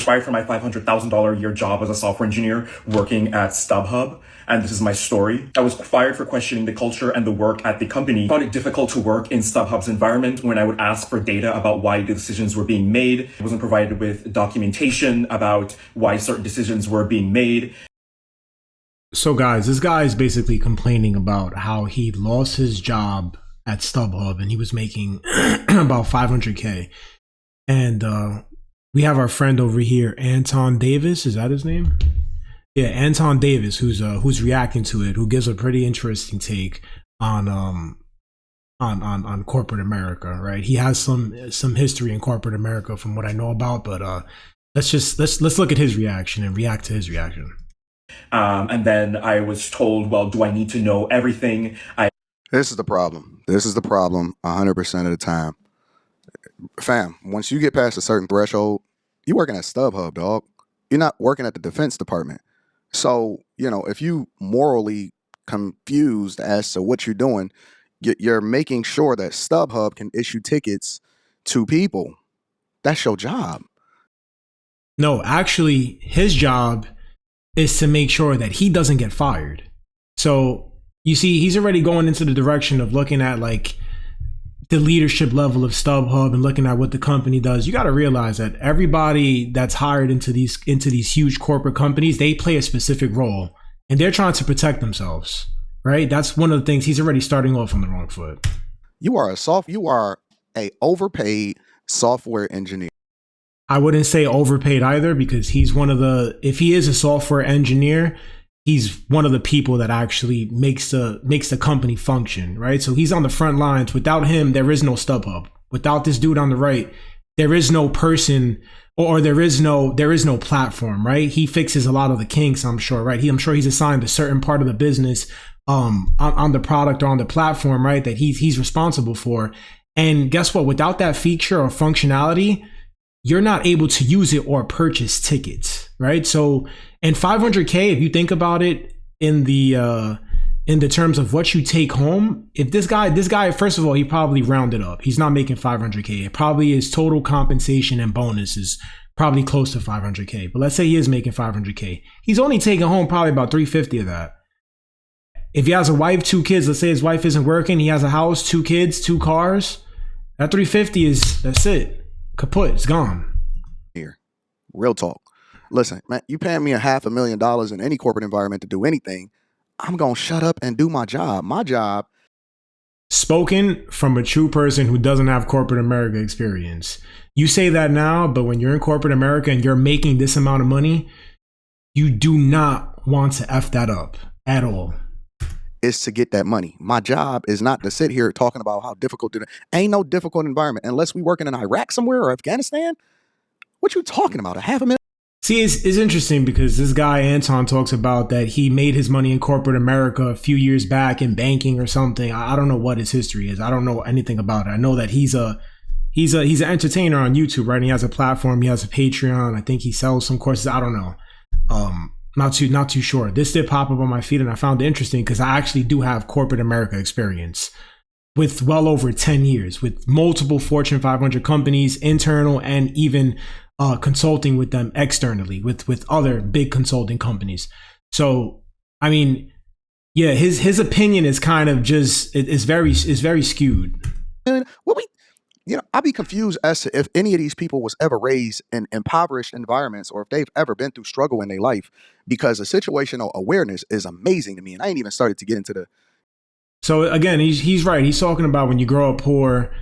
fired from my $500,000 a year job as a software engineer working at StubHub. And this is my story. I was fired for questioning the culture and the work at the company. I found it difficult to work in StubHub's environment when I would ask for data about why the decisions were being made. I wasn't provided with documentation about why certain decisions were being made. So guys, this guy is basically complaining about how he lost his job at StubHub and he was making about 500K. And we have our friend over here, Anton Davis. Is that his name? Yeah, Anton Davis, who's reacting to it, who gives a pretty interesting take on corporate America, right? He has some history in corporate America from what I know about, but let's look at his reaction and react to his reaction. And then I was told, well, do I need to know everything? This is the problem. This is the problem 100% of the time. Fam, once you get past a certain threshold, you're working at StubHub, dog. You're not working at the Defense Department. So, you know, if you morally confused as to what you're doing, you're making sure that StubHub can issue tickets to people. That's your job. No, actually, his job is to make sure that he doesn't get fired. So you see, he's already going into the direction of looking at like the leadership level of StubHub and looking at what the company does. You got to realize that everybody that's hired into these huge corporate companies, they play a specific role and they're trying to protect themselves, right? That's one of the things. He's already starting off on the wrong foot. You are a overpaid software engineer. I wouldn't say overpaid either, because he's if he is a software engineer, he's one of the people that actually makes the company function, right? So he's on the front lines. Without him, there is no StubHub. Without this dude on the right, there is no person, or there is no platform, right? He fixes a lot of the kinks, I'm sure, right? I'm sure he's assigned a certain part of the business on the product or on the platform, right, that he's responsible for. And guess what? Without that feature or functionality, you're not able to use it or purchase tickets, right? So, and 500K, if you think about it in the terms of what you take home, if this guy, first of all, he probably rounded up. He's not making 500K. It probably his total compensation and bonus is probably close to 500K. But let's say he is making 500K. He's only taking home probably about 350 of that. If he has a wife, 2 kids, let's say his wife isn't working, he has a house, 2 kids, 2 cars, that 350 that's it. Kaput, it's gone. Here, real talk. Listen, man, you paying me $500,000 in any corporate environment to do anything, I'm going to shut up and do my job. My job. Spoken from a true person who doesn't have corporate America experience. You say that now, but when you're in corporate America and you're making this amount of money, you do not want to F that up at all. Is to get that money. My job is not to sit here talking about how difficult it is. Ain't no difficult environment unless we working in Iraq somewhere or Afghanistan. What you talking about? $500,000? See, it's interesting because this guy Anton talks about that he made his money in corporate America a few years back in banking or something. I don't know what his history is. I don't know anything about it. I know that he's an entertainer on YouTube, right? And he has a platform. He has a Patreon. I think he sells some courses. I don't know. Not too sure. This did pop up on my feed and I found it interesting because I actually do have corporate America experience with well over 10 years with multiple Fortune 500 companies, internal and even consulting with them externally with other big consulting companies. So, I mean, yeah, his opinion is kind of just, is very skewed. I'd be confused as to if any of these people was ever raised in impoverished environments or if they've ever been through struggle in their life, because the situational awareness is amazing to me. And I ain't even started to get into the. So again, he's right. He's talking about when you grow up poor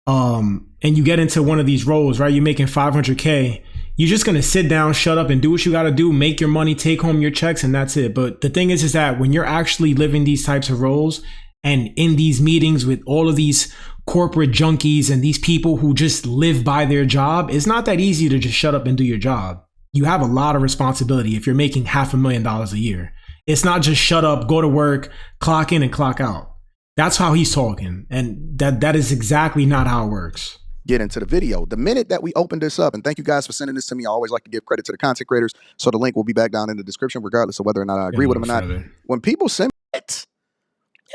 and you get into one of these roles, right? You're making 500K. You're just going to sit down, shut up and do what you got to do, make your money, take home your checks, and that's it. But the thing is that when you're actually living these types of roles and in these meetings with all of these corporate junkies and these people who just live by their job, it's not that easy to just shut up and do your job. You have a lot of responsibility if you're making $500,000 a year. It's not just shut up, go to work, clock in and clock out. That's how he's talking. And that is exactly not how it works. Get into the video. The minute that we open this up, and thank you guys for sending this to me. I always like to give credit to the content creators. So the link will be back down in the description, regardless of whether or not I agree with them or not. When people send it,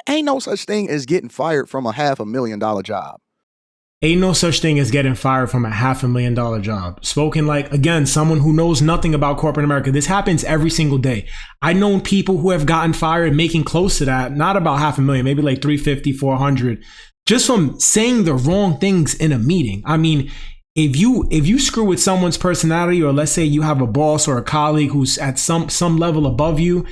ain't no such thing as getting fired from a $500,000 job. Ain't no such thing as getting fired from a $500,000 job. Spoken like, again, someone who knows nothing about corporate America. This happens every single day. I've known people who have gotten fired making close to that, not about 500,000, maybe like 350, 400, just from saying the wrong things in a meeting. I mean, if you screw with someone's personality, or let's say you have a boss or a colleague who's at some level above you,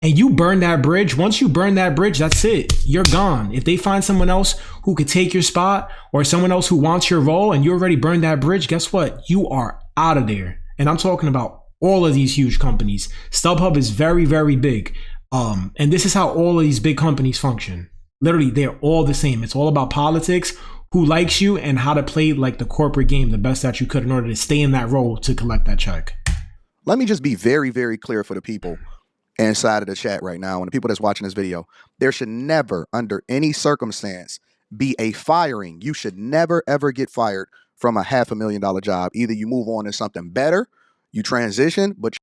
and you burn that bridge, once you burn that bridge, that's it. You're gone. If they find someone else who could take your spot, or someone else who wants your role, and you already burned that bridge, guess what? You are out of there. And I'm talking about all of these huge companies. StubHub is very, very big. And this is how all of these big companies function. Literally, they're all the same. It's all about politics, who likes you, and how to play like the corporate game the best that you could in order to stay in that role to collect that check. Let me just be very, very clear for the people inside of the chat right now and the people that's watching this video. There should never, under any circumstance, be a firing. You should never, ever get fired from a $500,000 job. Either you move on to something better, you transition, but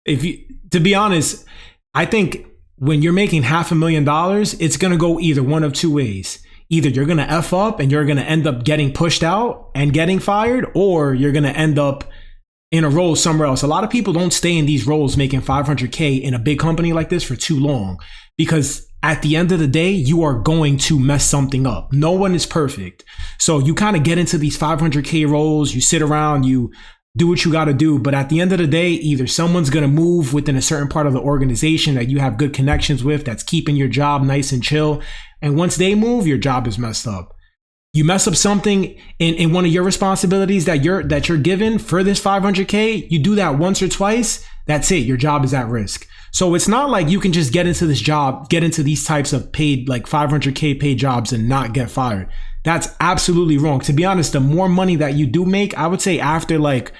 to be honest, I think when you're making $500,000, it's going to go either one of two ways. Either you're going to F up and you're going to end up getting pushed out and getting fired, or you're going to end up in a role somewhere else. A lot of people don't stay in these roles making $500K in a big company like this for too long, because at the end of the day, you are going to mess something up. No one is perfect. So you kind of get into these $500K roles, you sit around, you do what you got to do. But at the end of the day, either someone's going to move within a certain part of the organization that you have good connections with, that's keeping your job nice and chill. And once they move, your job is messed up. You mess up something in one of your responsibilities that you're given for this $500K, you do that once or twice, that's it. Your job is at risk. So it's not like you can just get into this job, get into these types of paid, like $500K paid jobs and not get fired. That's absolutely wrong. To be honest, the more money that you do make, I would say after like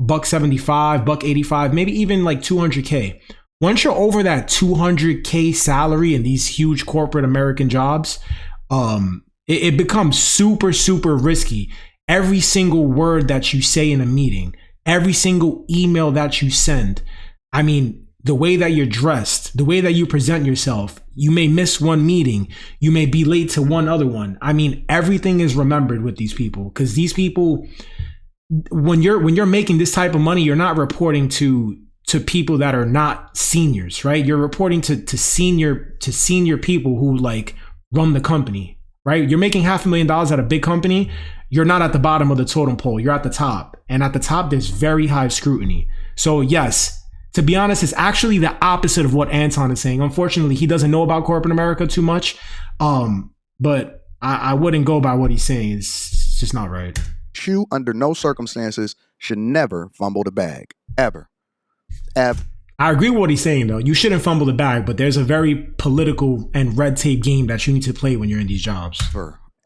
$175, $185, maybe even like $200K. Once you're over that $200K salary in these huge corporate American jobs, it becomes super, super risky. Every single word that you say in a meeting, every single email that you send, I mean, the way that you're dressed, the way that you present yourself, you may miss one meeting, you may be late to one other one. I mean, everything is remembered with these people, because these people, when you're making this type of money, you're not reporting to people that are not seniors, right? You're reporting to senior people who like run the company, right? You're making $500,000 at a big company. You're not at the bottom of the totem pole. You're at the top, and at the top, there's very high scrutiny. So yes, to be honest, it's actually the opposite of what Anton is saying. Unfortunately, he doesn't know about corporate America too much. But I wouldn't go by what he's saying. It's just not right. You, under no circumstances, should never fumble the bag. Ever. Ever. I agree with what he's saying, though. You shouldn't fumble the bag, but there's a very political and red tape game that you need to play when you're in these jobs.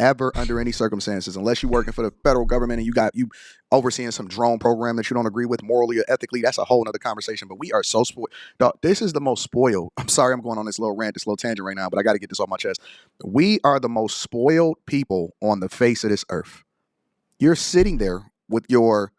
Ever, under any circumstances, unless you're working for the federal government and you overseeing some drone program that you don't agree with morally or ethically, that's a whole nother conversation. But we are so spoiled. Dog, this is the most spoiled. I'm sorry I'm going on this little rant, this little tangent right now, but I got to get this off my chest. We are the most spoiled people on the face of this earth. You're sitting there with your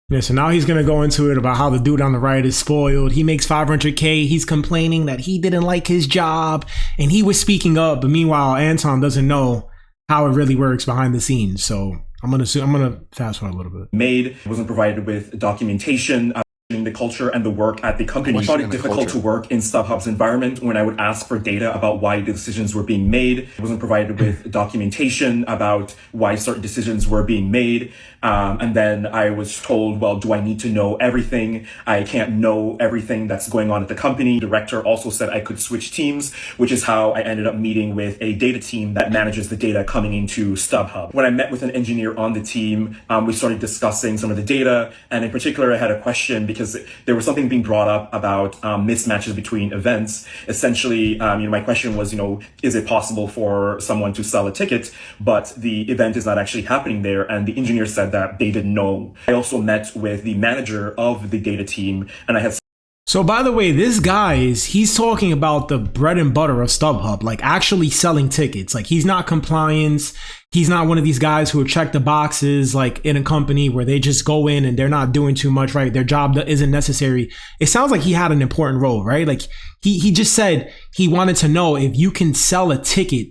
Yeah, so now he's going to go into it about how the dude on the right is spoiled. He makes $500K. He's complaining that he didn't like his job and he was speaking up. But meanwhile, Anton doesn't know how it really works behind the scenes. So I'm going to fast forward a little bit. Wasn't provided with documentation. The culture and the work at the company. I found it difficult to work in StubHub's environment when I would ask for data about why the decisions were being made. I wasn't provided with documentation about why certain decisions were being made. And then I was told, well, do I need to know everything? I can't know everything that's going on at the company. The director also said I could switch teams, which is how I ended up meeting with a data team that manages the data coming into StubHub. When I met with an engineer on the team, we started discussing some of the data. And in particular, I had a question because there was something being brought up about mismatches between events. Essentially, my question was, is it possible for someone to sell a ticket, but the event is not actually happening there? And the engineer said that they didn't know. I also met with the manager of the data team, and I had. So by the way, this guy he's talking about the bread and butter of StubHub, like actually selling tickets. Like he's not compliance. He's not one of these guys who check the boxes like in a company where they just go in and they're not doing too much, right? Their job isn't necessary. It sounds like he had an important role, right? Like he just said he wanted to know if you can sell a ticket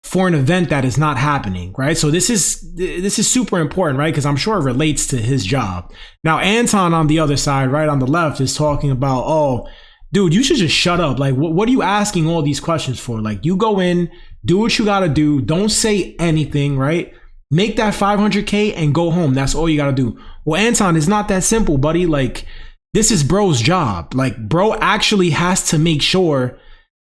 for an event that is not happening, right? So this is super important, right? Because I'm sure it relates to his job. Now, Anton on the other side, right on the left, is talking about, oh, dude, you should just shut up. Like, what are you asking all these questions for? Like, you go in, do what you got to do. Don't say anything, right? Make that 500K and go home. That's all you got to do. Well, Anton, it's not that simple, buddy. Like, this is bro's job. Like, bro actually has to make sure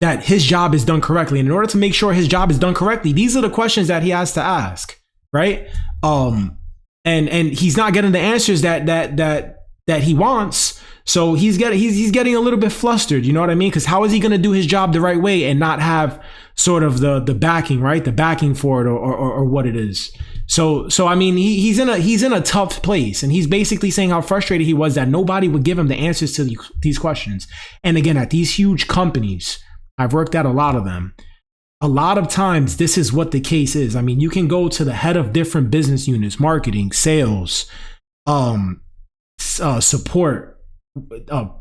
that his job is done correctly. And in order to make sure his job is done correctly, these are the questions that he has to ask, right? And he's not getting the answers that he wants. So he's getting a little bit flustered, you know what I mean? Because how is he going to do his job the right way and not have sort of the backing, right? The backing for it or what it is. So I mean, he's in a tough place, and he's basically saying how frustrated he was that nobody would give him the answers to these questions. And again, at these huge companies, I've worked at a lot of them. A lot of times, this is what the case is. I mean, you can go to the head of different business units, marketing, sales, support,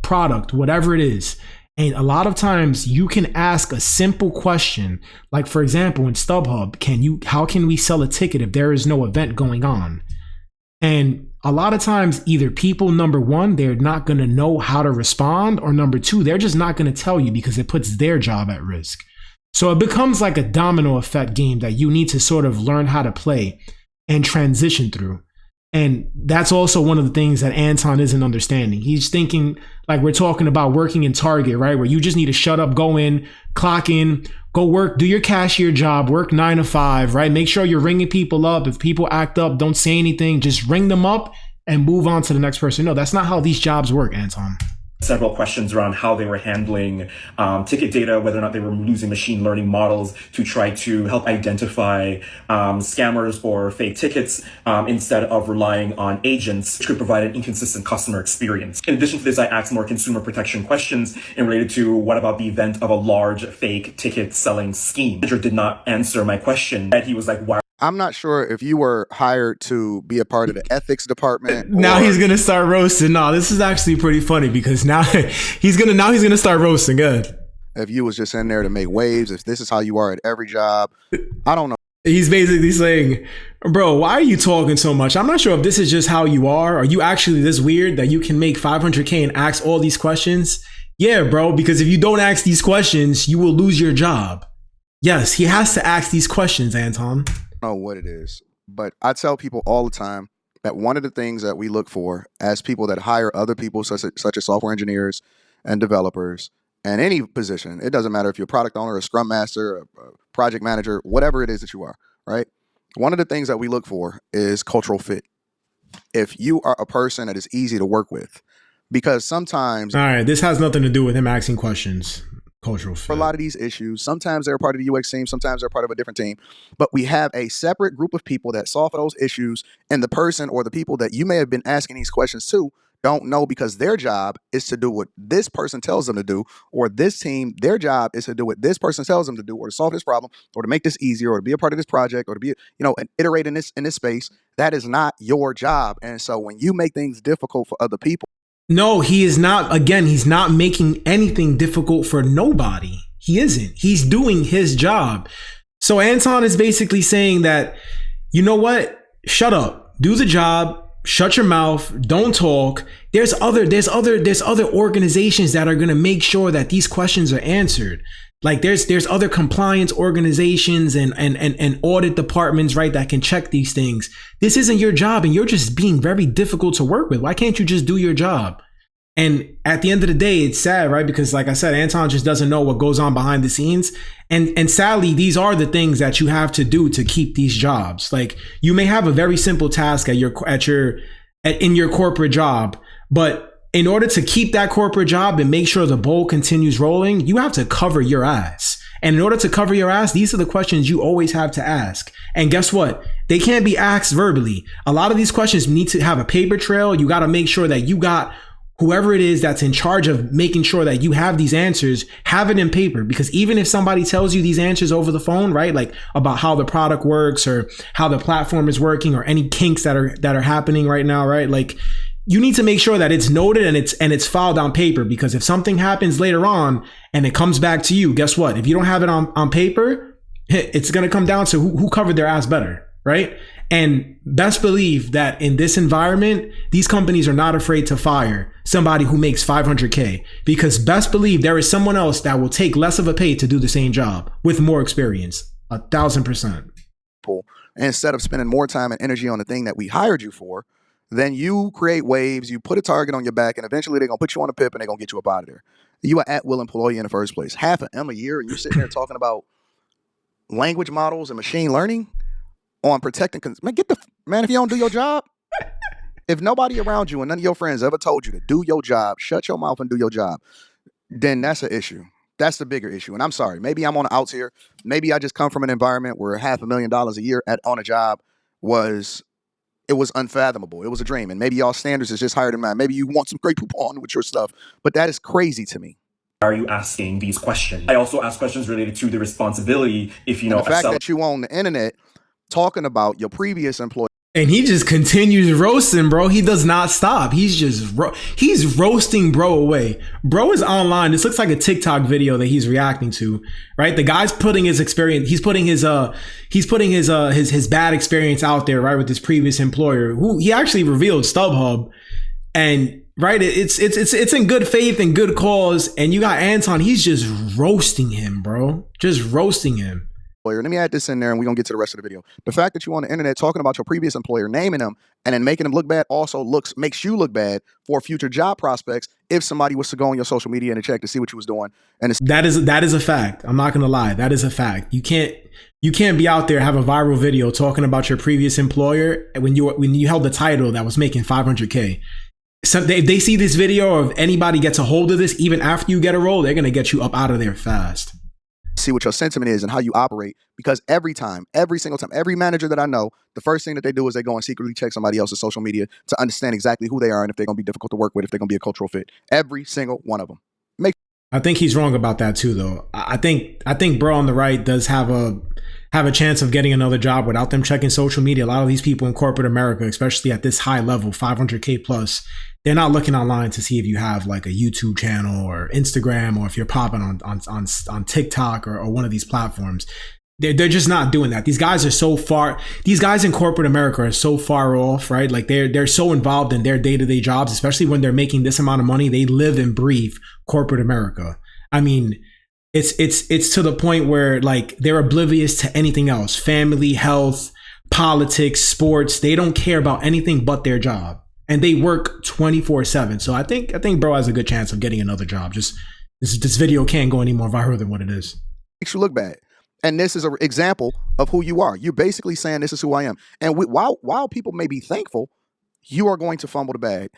product, whatever it is. And a lot of times you can ask a simple question. Like, for example, in StubHub, how can we sell a ticket if there is no event going on? And a lot of times, either people, number one, they're not going to know how to respond, or number two, they're just not going to tell you because it puts their job at risk. So it becomes like a domino effect game that you need to sort of learn how to play and transition through. And that's also one of the things that Anton isn't understanding. He's thinking like we're talking about working in Target, right? Where you just need to shut up, go in, clock in, go work, do your cashier job, work 9 to 5, right? Make sure you're ringing people up. If people act up, don't say anything. Just ring them up and move on to the next person. No, that's not how these jobs work, Anton. Several questions around how they were handling ticket data, whether or not they were using machine learning models to try to help identify scammers or fake tickets instead of relying on agents, which could provide an inconsistent customer experience. In addition to this, I asked more consumer protection questions and related to what about the event of a large fake ticket selling scheme. The manager did not answer my question. And he was like, why? I'm not sure if you were hired to be a part of the ethics department. Now he's gonna start roasting. No, this is actually pretty funny because now he's gonna start roasting. Good. If you was just in there to make waves, if this is how you are at every job, I don't know. He's basically saying, bro, why are you talking so much? I'm not sure if this is just how you are. Are you actually this weird that you can make 500K and ask all these questions? Yeah, bro, because if you don't ask these questions, you will lose your job. Yes, he has to ask these questions, Anton. Know what it is, but I tell people all the time that one of the things that we look for as people that hire other people such as software engineers and developers and any position, it doesn't matter if you're a product owner, a scrum master, a project manager, whatever it is that you are, right? One of the things that we look for is cultural fit. If you are a person that is easy to work with, because sometimes, all right, this has nothing to do with him asking questions. Cultural fit. For a lot of these issues, sometimes they're part of the UX team, sometimes they're part of a different team, but we have a separate group of people that solve for those issues, and the person or the people that you may have been asking these questions to don't know because their job is to do what this person tells them to do, or this team, their job is to do what this person tells them to do, or to solve this problem, or to make this easier, or to be a part of this project, or to be, and iterate in this space. That is not your job. And so when you make things difficult for other people, no, he is not. Again, he's not making anything difficult for nobody. He isn't. He's doing his job. So Anton is basically saying that, you know what? Shut up. Do the job. Shut your mouth. Don't talk. There's other organizations that are going to make sure that these questions are answered. Like there's other compliance organizations and audit departments, right, that can check these things. This isn't your job, and you're just being very difficult to work with. Why can't you just do your job? And at the end of the day, it's sad, right? Because like I said, Anton just doesn't know what goes on behind the scenes. And sadly, these are the things that you have to do to keep these jobs. Like you may have a very simple task in your corporate job, but in order to keep that corporate job and make sure the bowl continues rolling, you have to cover your ass. And in order to cover your ass, these are the questions you always have to ask. And guess what? They can't be asked verbally. A lot of these questions need to have a paper trail. You got to make sure that you got whoever it is that's in charge of making sure that you have these answers, have it in paper. Because even if somebody tells you these answers over the phone, right, like about how the product works or how the platform is working or any kinks that are happening right now, right, like you need to make sure that it's noted and it's filed on paper, because if something happens later on and it comes back to you, guess what? If you don't have it on paper, It's going to come down to who covered their ass better, right? And best believe that in this environment, these companies are not afraid to fire somebody who makes 500K, because best believe there is someone else that will take less of a pay to do the same job with more experience. 1,000%. Instead of spending more time and energy on the thing that we hired you for, then you create waves, you put a target on your back, and eventually they're going to put you on a pip and they're going to get you up out of there. You are at-will employee in the first place. Half an M a year, and you're sitting there talking about language models and machine learning on protecting. Man, if you don't do your job, if nobody around you and none of your friends ever told you to do your job, shut your mouth and do your job, then that's an issue. That's the bigger issue. And I'm sorry, maybe I'm on the outs here. Maybe I just come from an environment where $500,000 a year on a job was unfathomable. It was a dream. And maybe y'all standards is just higher than mine. Maybe you want some great people on with your stuff, but that is crazy to me. Are you asking these questions? I also ask questions related to the responsibility. If you know, the fact that you on the internet talking about your previous employee. And he just continues roasting, bro. He does not stop. He's just he's roasting bro away. Bro is online. This looks like a TikTok video that he's reacting to, right? The guy's putting his experience. He's putting his bad experience out there, right, with his previous employer, who he actually revealed StubHub, and right, it's in good faith and good cause. And you got Anton. He's just roasting him, bro. Just roasting him. Let me add this in there and we're going to get to the rest of the video. The fact that you're on the internet talking about your previous employer, naming them, and then making them look bad also makes you look bad for future job prospects if somebody was to go on your social media and check to see what you was doing. And that is a fact. I'm not going to lie. That is a fact. You can't be out there, have a viral video talking about your previous employer when you held the title that was making 500K. So if they see this video, or if anybody gets a hold of this, even after you get a role, they're going to get you up out of there fast. See what your sentiment is and how you operate, because every single time, every manager that I know, the first thing that they do is they go and secretly check somebody else's social media to understand exactly who they are and if they're going to be difficult to work with, if they're going to be a cultural fit. Every single one of them. I think he's wrong about that too, though. I think bro on the right does have a chance of getting another job without them checking social media. A lot of these people in corporate America, especially at this high level, 500K plus, they're not looking online to see if you have like a YouTube channel or Instagram, or if you're popping on TikTok or one of these platforms. They're just not doing that. These guys are so far. These guys in corporate America are so far off, right? Like they're so involved in their day-to-day jobs, especially when they're making this amount of money. They live and breathe corporate America. I mean, it's to the point where like they're oblivious to anything else: family, health, politics, sports. They don't care about anything but their job. And they work 24/7. So I think bro has a good chance of getting another job. Just this video can't go any more viral than what it is. Makes you look bad. And this is an example of who you are. You're basically saying this is who I am. And while people may be thankful, you are going to fumble the bag.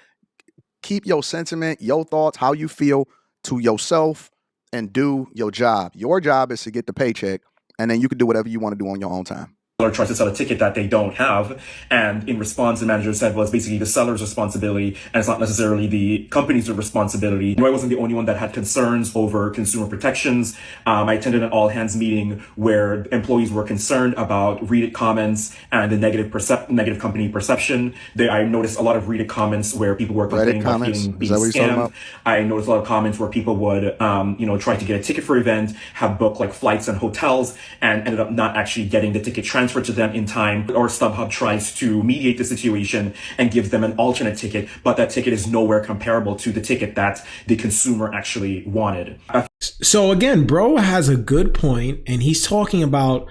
Keep your sentiment, your thoughts, how you feel to yourself, and do your job. Your job is to get the paycheck, and then you can do whatever you want to do on your own time. Seller tries to sell a ticket that they don't have, and in response, the manager said, well, it's basically the seller's responsibility, and it's not necessarily the company's responsibility. I wasn't the only one that had concerns over consumer protections. I attended an all-hands meeting where employees were concerned about Reddit comments and the negative company perception. I noticed a lot of Reddit comments where people were complaining about being scammed. I noticed a lot of comments where people would, try to get a ticket for an event, have booked like flights and hotels, and ended up not actually getting the ticket transferred to them in time, or StubHub tries to mediate the situation and gives them an alternate ticket, but that ticket is nowhere comparable to the ticket that the consumer actually wanted. So again, bro has a good point, and he's talking about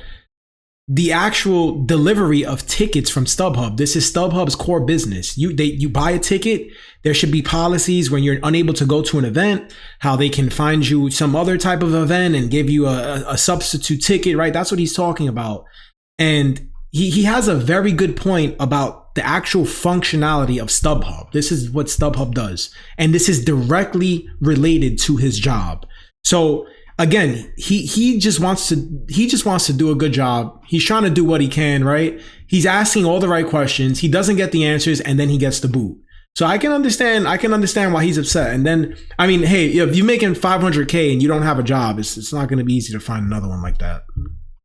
the actual delivery of tickets from StubHub. This is StubHub's core business. You buy a ticket, there should be policies when you're unable to go to an event, how they can find you some other type of event and give you a substitute ticket, right? That's what he's talking about. And he has a very good point about the actual functionality of StubHub. This is what StubHub does. And this is directly related to his job. So again, he just wants to do a good job. He's trying to do what he can, right? He's asking all the right questions. He doesn't get the answers, and then he gets the boot. So I can understand why he's upset. And then, I mean, hey, if you're making 500K and you don't have a job, it's not going to be easy to find another one like that.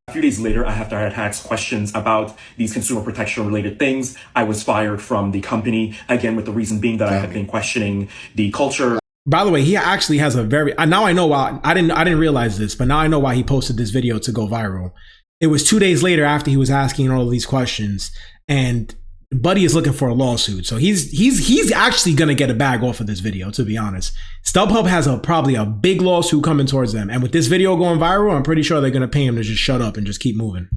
A few days later, I had asked questions about these consumer protection related things. I was fired from the company, again, with the reason being that I had been questioning the culture. By the way, he actually has a very, now I know why, I didn't realize this, but now I know why he posted this video to go viral. It was 2 days later after he was asking all of these questions, and Buddy is looking for a lawsuit. So he's actually gonna get a bag off of this video, to be honest. StubHub has probably a big lawsuit coming towards them, and with this video going viral, I'm pretty sure they're gonna pay him to just shut up and just keep moving.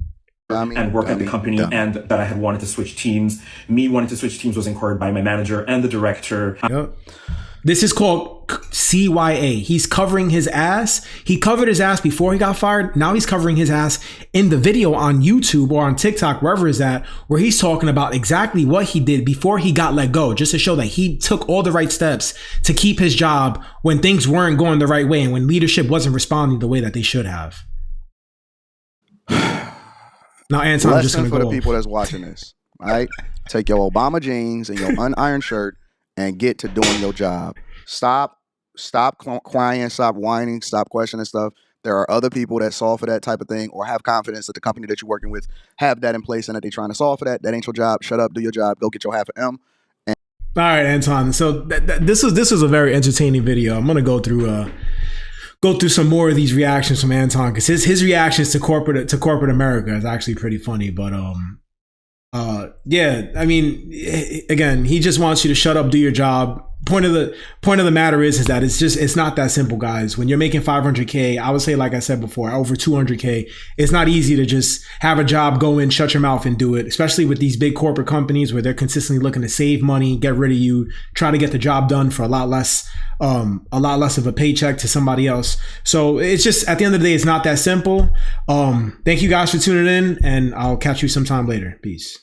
And work at the company, and that I had wanted to switch teams. Me wanting to switch teams was encouraged by my manager and the director. Yep. This is called CYA. He's covering his ass. He covered his ass before he got fired. Now he's covering his ass in the video on YouTube or on TikTok, wherever it's at, where he's talking about exactly what he did before he got let go, just to show that he took all the right steps to keep his job when things weren't going the right way and when leadership wasn't responding the way that they should have. Now, Anton, I'm just going to go for the people that's watching this, all right? Take your Obama jeans and your unironed shirt and get to doing your job. Stop crying, stop whining, stop questioning stuff. There are other people that solve for that type of thing, or have confidence that the company that you're working with have that in place and that they're trying to solve for that. That ain't your job. Shut up, do your job, go get your half an M. All right, Anton. So this was a very entertaining video. I'm going to go through some more of these reactions from Anton, because his reactions to corporate America is actually pretty funny. But yeah, I mean, again, he just wants you to shut up, do your job. Point of the matter is that it's not that simple, guys. When you're making 500K, I would say, like I said before, over 200K, it's not easy to just have a job, go in, shut your mouth and do it, especially with these big corporate companies where they're consistently looking to save money, get rid of you, try to get the job done for a lot less of a paycheck to somebody else. So it's just, at the end of the day, it's not that simple. Thank you guys for tuning in, and I'll catch you sometime later. Peace.